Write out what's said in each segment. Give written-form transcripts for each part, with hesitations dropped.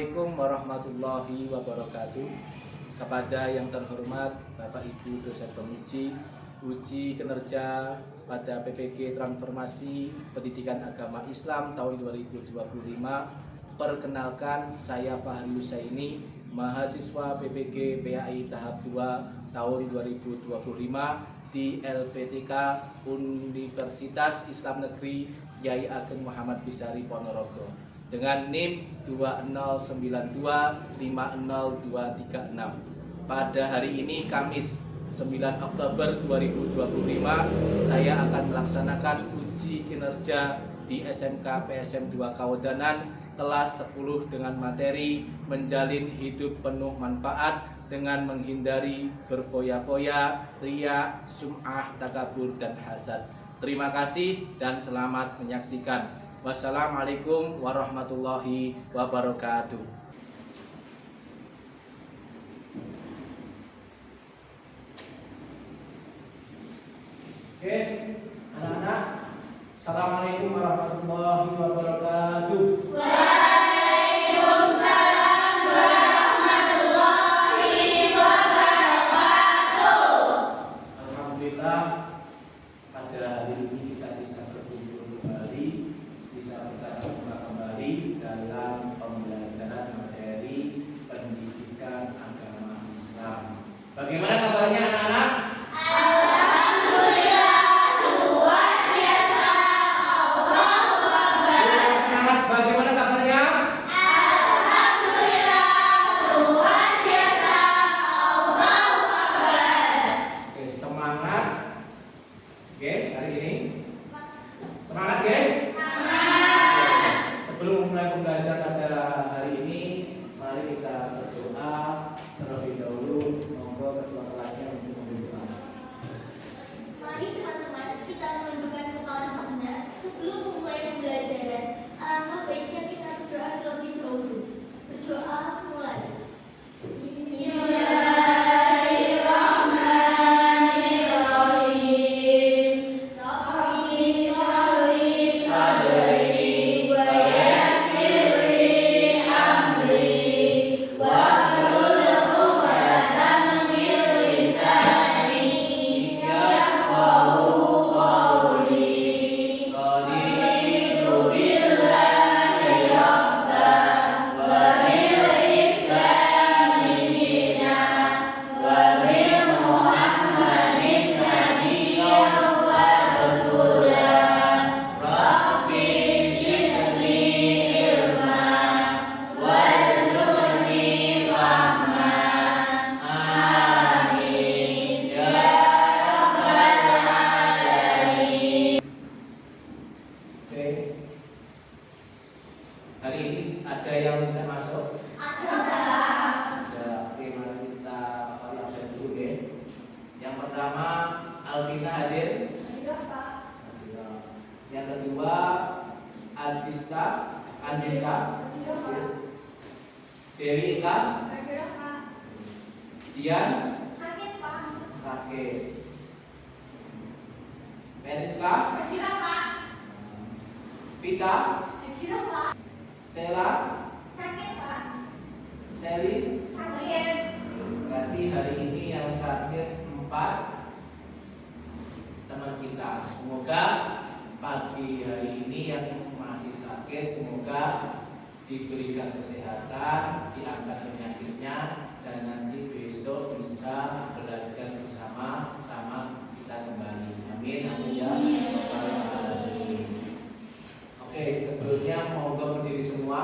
Assalamualaikum warahmatullahi wabarakatuh. Kepada yang terhormat Bapak Ibu dosen penguji uji kinerja pada PPG Transformasi Pendidikan Agama Islam tahun 2025. Perkenalkan, saya Fahri Husaini, mahasiswa PPG PAI tahap 2 tahun 2025 di LPTK Universitas Islam Negeri Yai Ageng Muhammad Bisari Ponorogo dengan NIM 209250236. Pada hari ini Kamis 9 Oktober 2025 saya akan melaksanakan uji kinerja di SMK PSM 2 Kawedanan kelas 10 dengan materi menjalin hidup penuh manfaat dengan menghindari berfoya-foya, riya, sum'ah, takabur, dan hasad. Terima kasih dan selamat menyaksikan. Wassalamualaikum warahmatullahi wabarakatuh. Oke, anak-anak, assalamualaikum warahmatullahi wabarakatuh. Waalaikumsalam warahmatullahi wabarakatuh. Alhamdulillah, pada hari ini kita bisa berkumpul kembali, bisa bertatap muka kembali dalam pembelajaran materi pendidikan agama Islam. Bagaimana kabarnya anak-anak? Alhamdulillah, luar biasa. Allahu Akbar. Semangat, bagaimana kabarnya? Alhamdulillah, luar biasa. Allahu Akbar. Oke, semangat. Oke, hari ini semangat, ya? Semangat. Sebelum mulai pembelajaran pada hari ini, mari kita berdoa terlebih dahulu. Monggo ketua kelasnya untuk memberdoa. Mari teman-teman kita menundukkan kepala sejenak sebelum memulai pembelajaran. Alangkah baiknya kita berdoa terlebih dahulu. Berdoa mulai. Bismillahirrahmanirrahim. Rabbi sholli sadri wa yassir li amri wahlul 'uqdatam min lisani yafqahu qawli. Raditu billahi rabban wa bil islami dinan wa bi Muhammadin nabiyyan wa rasulan. Rabbi zidni ilman warzuqni fahman. Amin ya rabbal alamin. Oke. Hari ini ada yang sudah masuk? Ada. Oke, mari kita pakai absen dulu, ya. Yang pertama, Alvina hadir. Yang kedua, Adiska. Dewi Ika. Dian. Sakit, Pak. Sakit. Periska. Vita. Pak. Sela. Sakit, Pak. Seli. Sakit. Berarti hari ini yang sakit 4 teman kita. Semoga pagi hari ini yang masih sakit semoga diberikan kesehatan, diangkat penyakitnya, dan nanti besok bisa belajar bersama-sama kita kembali. Amin. Amin ya rabbal alamin. Oke, sebelumnya monggo berdiri semua.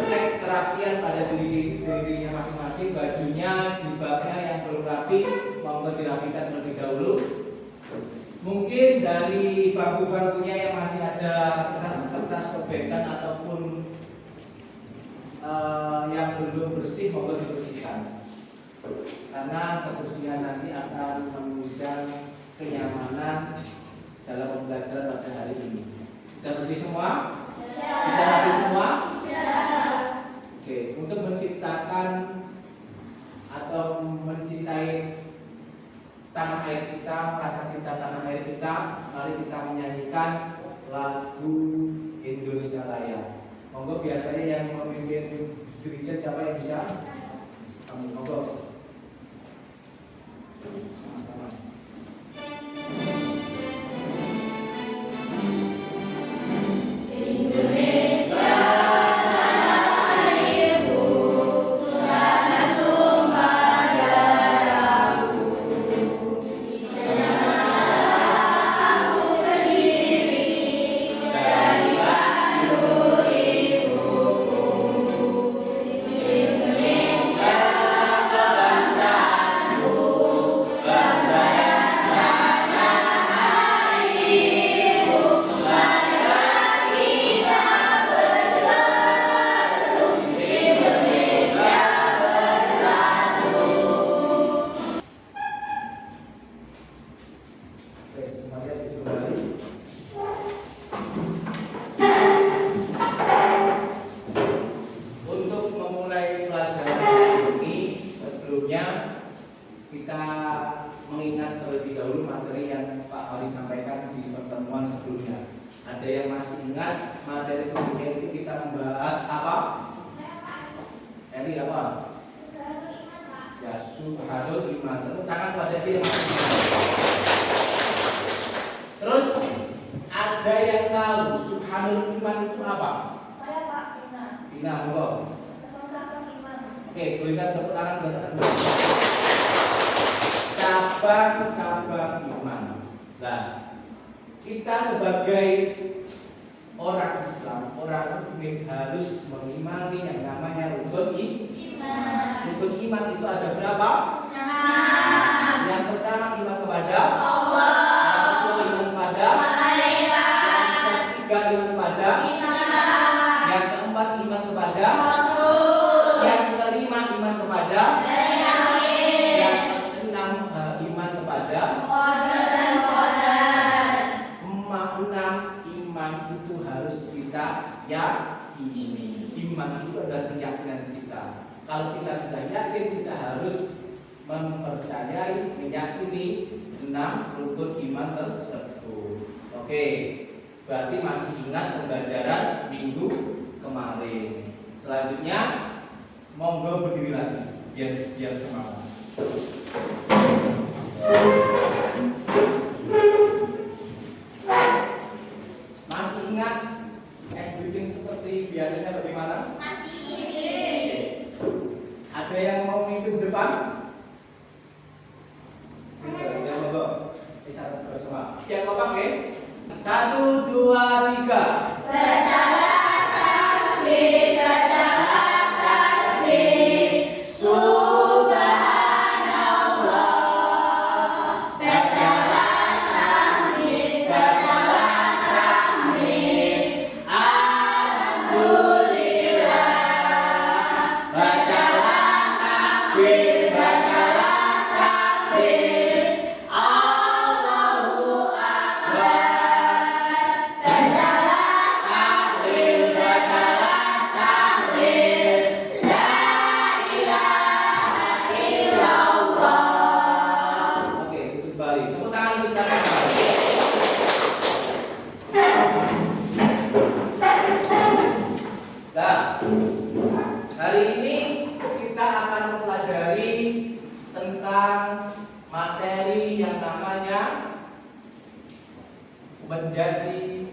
Cek kerapian pada dirinya masing-masing, bajunya, jilbabnya yang belum rapi, monggo dirapikan terlebih dahulu. Mungkin dari bangku-bangkunya yang masih ada kertas-kertas sobekan ataupun yang belum bersih, monggo dibersihkan. Karena kebersihan nanti akan menunjang kenyamanan dalam pembelajaran pada hari ini. Sudah bersih semua? Sudah rapi semua? Oke, untuk menciptakan atau mencintai tanah air kita, rasa cinta tanah air kita, mari kita menyanyikan lagu Indonesia Raya. Monggo biasanya yang memimpin gereja siapa yang bisa? Kamu monggo. Sama-sama. Kita mengingat terlebih dahulu materi yang Pak Fali sampaikan di pertemuan sebelumnya. Ada yang masih ingat materi sebelumnya itu kita membahas apa? Eli apa? Subhanul Iman, Pak. Ya, Subhanul Iman. Tepuk tangan pada dia yang masih ingat. Terus ada yang tahu Subhanul Iman itu apa? Saya Pak Vina. Vina, monggo. Cabang Iman. Oke, berikan tepuk tangan buat Anda. Cabang-cabang iman. Nah, kita sebagai orang Islam, orang mukmin harus mengimani yang namanya rukun iman. Rukun iman itu ada berapa? 6. Yang pertama iman kepada Allah. Yang kedua iman kepada malaikat. Yang ketiga iman kepada kitab. Yang keempat iman kepada Rasul. Yang kelima iman kepada iman itu harus kita yakini. Iman itu adalah keyakinan kita. Kalau kita sudah yakin, kita harus mempercayai, meyakini 6 rukun iman tersebut. Oke, berarti masih ingat pembelajaran minggu kemarin. Selanjutnya, monggo berdiri lagi biar semangat. Masih ingat SBB seperti biasanya bagaimana? Masih. Ada yang mau memimpin depan? Sudah monggo. Isyarat bersama. Yang kompak ya? 1, 2, 3. Bacalah tasbih, bacalah tasbih. Subhanallah. Bacalah tasbih, bacalah tasbih. Alhamdulillah. Bacalah takbir, bacalah takbir. Allahu Akbar. Bacalah takbir, bacalah takbir. La ilaha illallah. Oke, itu balik. Tepuk tangan kita sama. Nah, hari ini kita akan mempelajari tentang materi yang namanya menjadi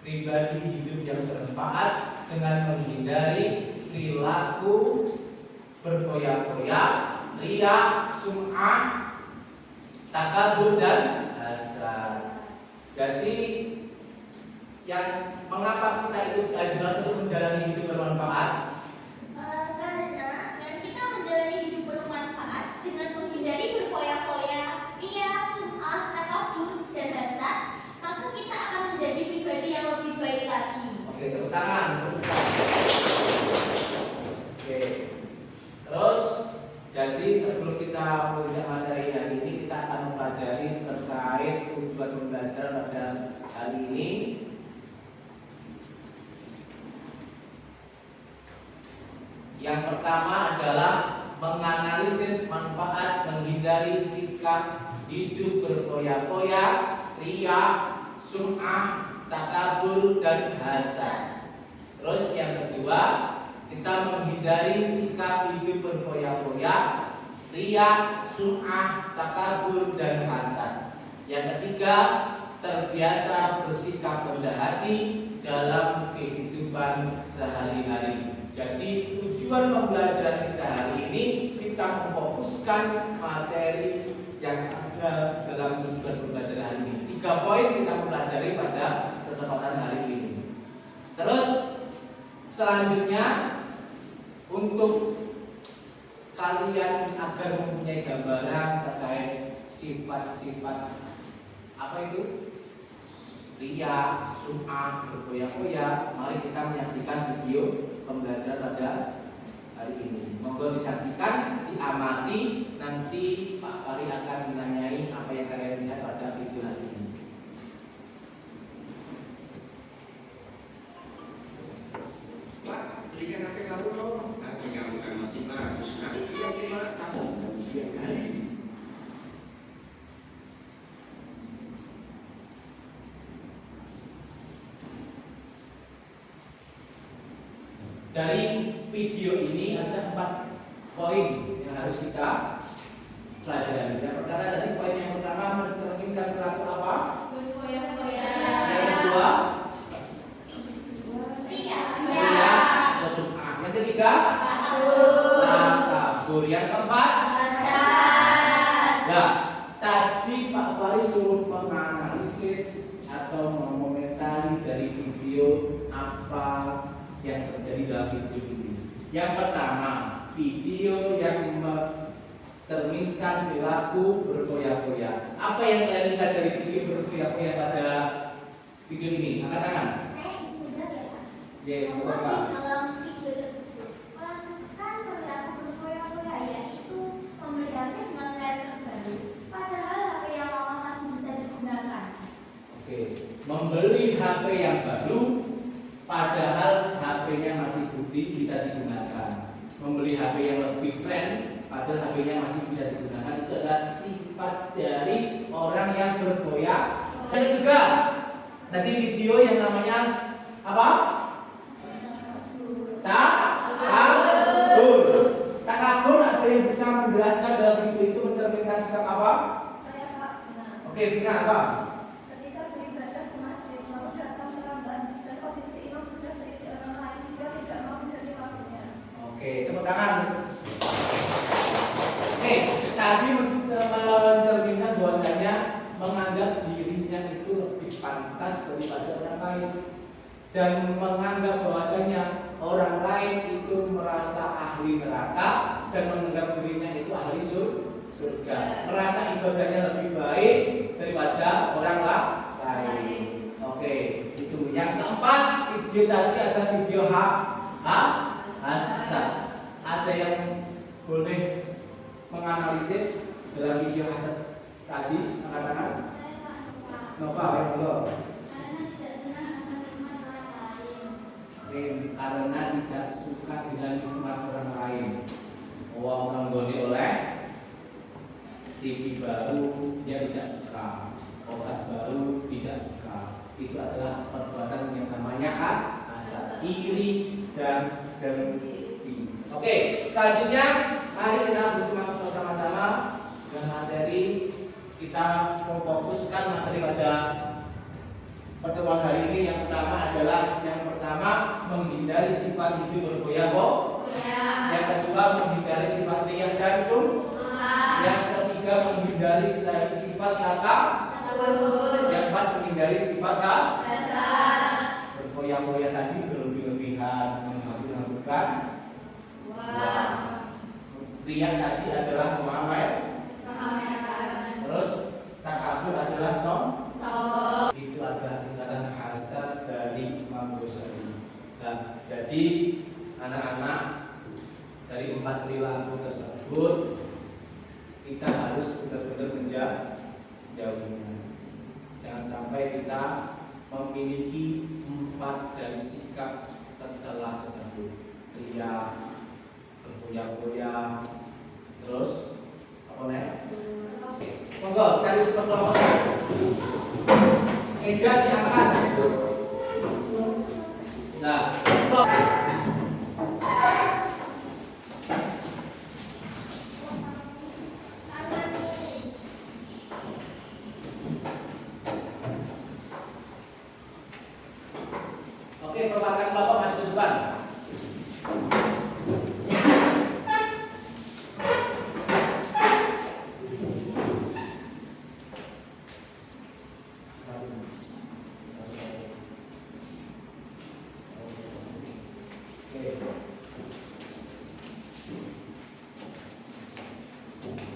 pribadi hidup yang bermanfaat dengan menghindari perilaku berfoya-foya, riya, sum'ah, takabur dan hasad. Jadi yang mengapa kita itu dianjurkan untuk menjalani hidup bermanfaat? Karena kita menjalani hidup bermanfaat dengan menghindari berfoya-foya, riya, sum'ah, takabur, dan hasad, maka kita akan menjadi pribadi yang lebih baik lagi. Oke, tepuk tangan. Oke. Terus, jadi sebelum kita mengucap materi hari ini, kita akan mempelajari terkait tujuan pembelajaran pada hari ini. Yang pertama adalah menganalisis manfaat menghindari sikap hidup berfoya-foya, riya, sum'ah, takabur, dan hasad. Terus yang kedua, kita menghindari sikap hidup berfoya-foya, riya, sum'ah, takabur, dan hasad. Yang ketiga, terbiasa bersikap rendah hati dalam kehidupan sehari-hari. Jadi tujuan pembelajaran kita hari ini, kita memfokuskan materi yang ada dalam tujuan pembelajaran hari ini. 3 poin kita pelajari pada kesempatan hari ini. Terus selanjutnya, untuk kalian agar mempunyai gambaran terkait sifat-sifat apa itu? Riya, sum'ah, berfoya-foya. Mari kita menyaksikan video pembelajaran pada hari ini. Monggo disaksikan, diamati. Nanti Pak Fari akan menanyai apa yang kalian lihat pada video hari ini. Pak, belikan HP kamu dong. HP kamu kan masih bagus. Nanti dia simak dan siang hari. Dari video ini ada 4 poin yang harus kita pelajari. Yang pertama tadi poin yang pertama mencerminkan perilaku apa? Berfoya-foya. Yang kedua, Riya. riya atau sum'ah. Yang ketiga, takabur. Yang keempat, Hasad. nah, tadi Pak Fari suruh menganalisis atau mengomentari dari video apa yang terjadi dalam video ini. Yang pertama, video yang mencerminkan perilaku berfoya-foya. Apa yang kalian lihat dari video berfoya-foya pada video ini? Angkat tangan. Saya setuju ya, Pak. Ya, Bahwa Bapak. di dalam video tersebut melakukan perilaku berfoya-foya, yaitu memeliharanya dengan layar terbaru, padahal HP yang lama masih bisa digunakan. Oke, membeli HP yang baru padahal HP-nya masih putih bisa digunakan. Membeli HP yang lebih keren padahal HP-nya masih bisa digunakan. Itu adalah sifat dari orang yang berfoya. Yang ketiga, tadi video yang namanya apa? Takabur. Takabur, ada yang bisa menjelaskan dalam video itu mencerminkan sikap apa? Saya Pak, benar. Oke, Vina apa? Ketika beribadah ke masjid, lalu datang terlambat dan posisi imam sudah terisi orang lain, juga tidak mau menjadi waktunya. Oke, tepuk tangan. Oke, tadi mencerminkan bahwasanya menganggap dirinya itu lebih pantas daripada orang lain dan menganggap bahwasanya orang lain itu merasa ahli neraka dan menganggap dirinya itu ahli surga, merasa ibadahnya lebih baik daripada orang lain. Oke, itu yang keempat. Video tadi ada video hasad. Ada yang boleh menganalisis dalam video hasad tadi? Angkat-angkat. Saya Pak, Nova, monggo. karena tidak senang akan nikmat orang lain. Oke, karena tidak suka dengan nikmat orang lain. Uang tanggone oleh TV baru dia tidak suka, kulkas baru tidak suka. Itu adalah perbuatan yang namanya hasad, iri dan dengki. Oke, selanjutnya mari kita bersemangat bersama-sama dengan materi. Kita memfokuskan materi pada pertemuan hari ini. Yang pertama menghindari sifat hidup berfoya-foya. Yang kedua menghindari sifat riya dan sum'ah. Yang ketiga menghindari sifat takabur. Yang keempat menghindari sifat hasad. Berfoya-foya tadi berlebih-lebihan, menghambur-hamburkan. Riya tadi adalah pamer. Terus takabur adalah sombong. Itu adalah tingkatan hasad dari Imam Ghazali. Nah, jadi anak-anak, dari 4 perilaku tersebut kita harus benar-benar menjauhinya. Jangan sampai kita memiliki 4 dari sikap tercela tersebut. Riya, berfoya-foya, terus apa nih? Monggo cari kelompoknya. Meja diangkat. Nah, stop. Oke, perwakilan kelompok maju ke depan.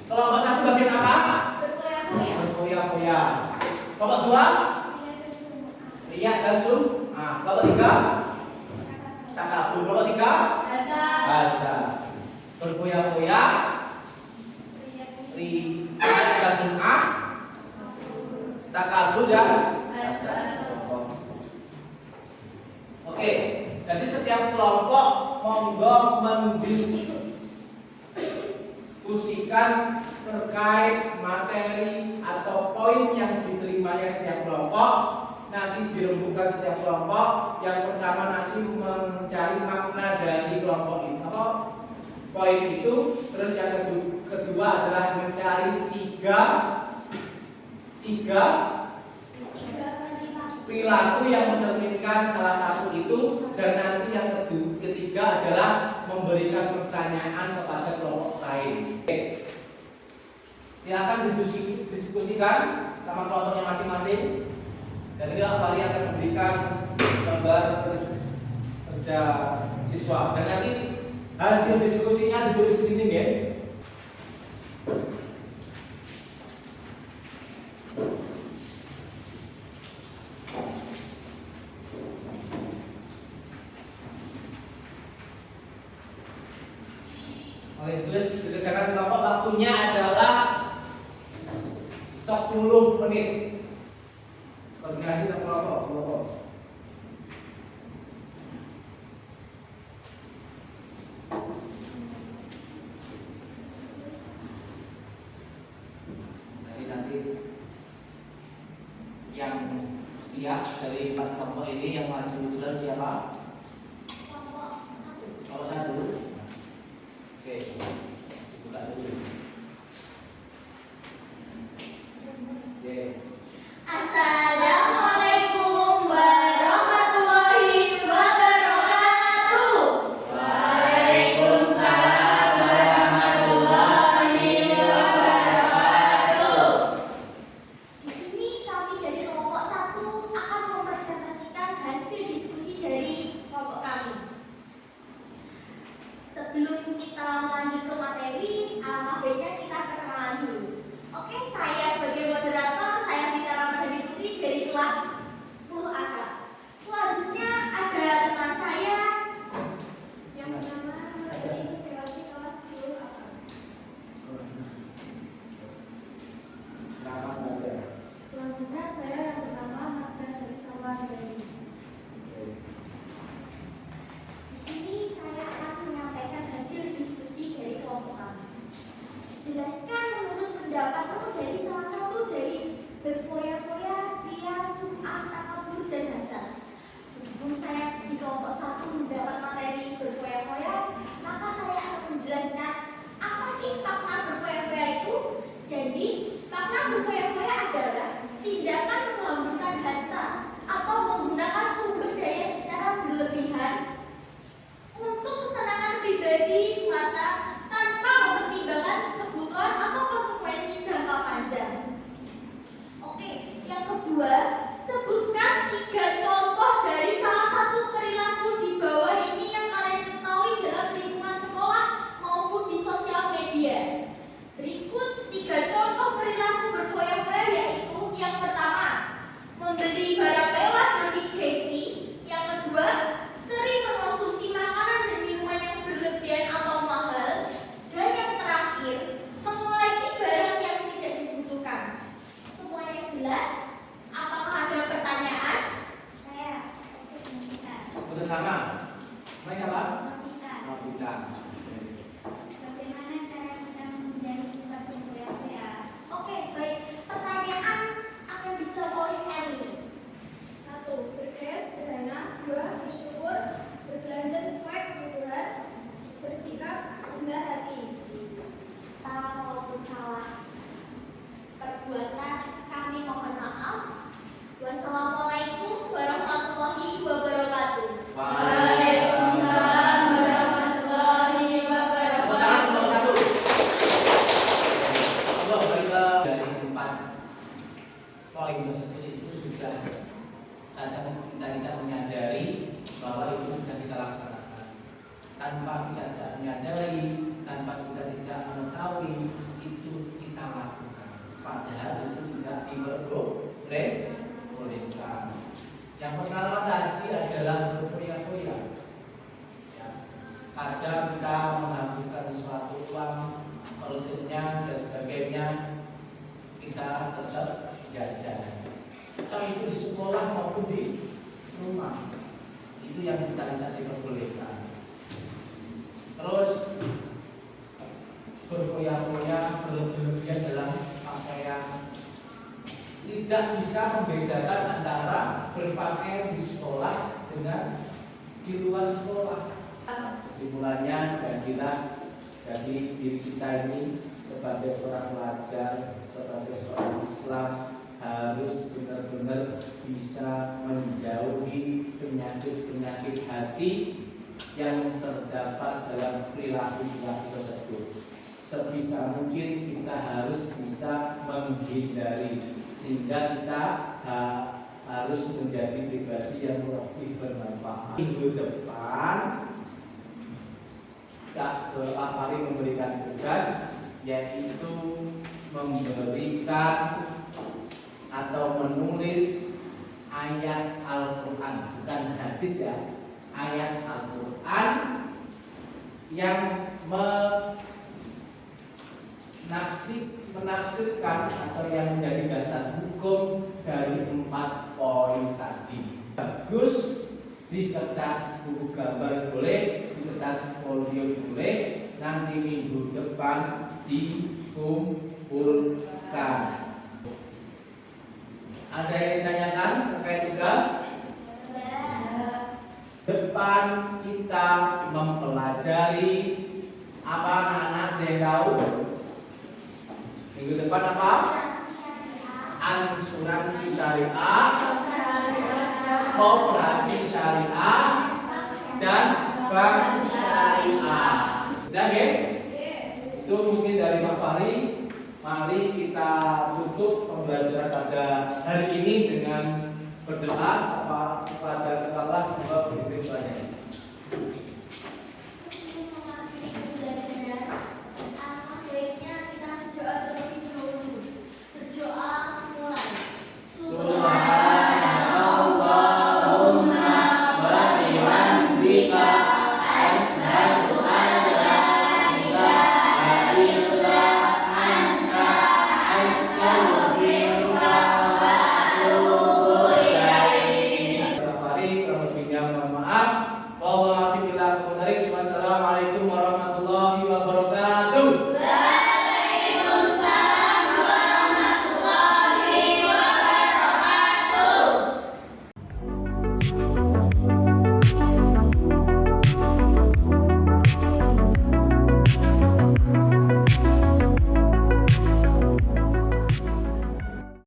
Kelompok 1 bagian apa? Berfoya-foya. Kelompok 2? Riak dan sum. Nah, kelompok 3? Takabur. Kelompok 3? Bahasa. Berfoya-foya. Riak dan sum'ah. Takabur dan bahasa. Oke, jadi setiap kelompok monggo mendiskusikan terkait materi atau poin yang diterimanya setiap kelompok. Nanti dirembukkan setiap kelompok. Yang pertama nanti mencari makna dari kelompok itu apa poin itu. Terus yang kedua adalah mencari tiga perilaku yang mencerminkan salah satu itu. Dan nanti yang ketiga adalah memberikan pertanyaan kepada kelompok lain. Oke. Silakan diskusikan sama kelompoknya masing-masing. Dan ini Fahri akan memberikan gambar kerja siswa. Dan nanti hasil diskusinya ditulis di sini, ya. Oke, tulis dikerjakan kelompok. Waktunya adalah 10 menit. Koordinasi dengan kelompok. Jadi nanti yang siap dari 4 kelompok ini yang maju duluan siapa? Kelompok 1. Oke, buka dulu. Oke. Assalamualaikum warahmatullahi wabarakatuh. Waalaikumsalam warahmatullahi wabarakatuh. Di sini kami dari kelompok 1 akan mempresentasikan hasil diskusi dari kelompok kami. Sebelum kita lanjut ke materi, alangkah baiknya kita perkenalan dulu. Oke, saya sebagai moderator, saya Vita Ramadhani Putri dari kelas 10A. Selanjutnya ada teman saya yang bernama Ibu Setiawati kelas 10A. Nama saja. Selanjutnya saya yang bernama Magda Sarisawan dari. Di sini saya akan menyampaikan hasil diskusi dari kelompok kami. Jelaskan menurut pendapatmu dari salah satu dari berfoya-foya, ria, sum'ah, takabur, dan hasad. Berhubung saya di kelompok 1 mendapat materi berfoya-foya, maka saya akan menjelaskan apa sih makna berfoya-foya itu. Jadi, makna berfoya-foya adalah tindakan menghamburkan harta atau menggunakan sumber daya secara berlebihan untuk kesenangan pribadi semata tanpa mempertimbangkan kebutuhan atau konsekuensi jangka panjang. Oke, yang kedua, sebutkan 3 contoh dari salah satu perilaku di bawah ini yang kalian ketahui dalam lingkungan sekolah maupun di sosial media. Berikut 3 contoh perilaku berfoya-foya, yaitu yang pertama, membeli barang mewah demi gengsi. Yang kedua, sering mengonsumsi makanan dan minuman yang berlebihan atau mahal. Dan yang terakhir, mengoleksi barang yang tidak dibutuhkan. Semuanya jelas? Apakah ada pertanyaan? Saya Betul nama. Namanya siapa? Novita. Novita. Bagaimana cara kita menghindari sifat berfoya-foya? Oke, baik. Pertanyaan akan dijawab oleh Eli. poin tersebut itu sudah kadang kita menyadari bahwa itu sudah kita laksanakan. Tanpa kita tidak menyadari, tanpa kita tidak mengetahui, itu kita lakukan. Padahal itu tidak diperbolehkan. Yang pertama tadi adalah berfoya-foya. Ya. Kadang kita menghabiskan suatu uang, produknya dan sebagainya, kita tetap jajan. Entah itu di sekolah maupun di rumah, itu yang kita tidak diperbolehkan. Terus berfoya-foya berlebihan dalam pakaian, tidak bisa membedakan antara berpakaian di sekolah dengan di luar sekolah. Kesimpulannya, jadi diri kita ini sebagai seorang pelajar, sebagai seorang Islam harus benar-benar bisa menjauhi penyakit-penyakit hati yang terdapat dalam perilaku tersebut. Sebisa mungkin kita harus bisa menghindari, sehingga kita harus menjadi pribadi yang lebih bermanfaat. Minggu depan Pak Fahri memberikan tugas, yaitu memberikan atau menulis ayat Al-Quran, bukan hadis ya, ayat Al-Quran yang menafsirkan atau yang menjadi dasar hukum dari 4 poin tadi. Bagus di kertas buku gambar boleh, di kertas folio boleh, nanti minggu depan dikumpulkan. Ada yang ditanyakan terkait tugas? Depan kita mempelajari apa anak-anak dia tahu? Minggu depan apa? Asuransi syariah, koperasi syariah, dan bank syariah. Sudah ya? Itu mungkin dari Pak Fahri. Mari kita tutup pembelajaran pada hari ini dengan berdoa kepada Allah semoga berikut banyak.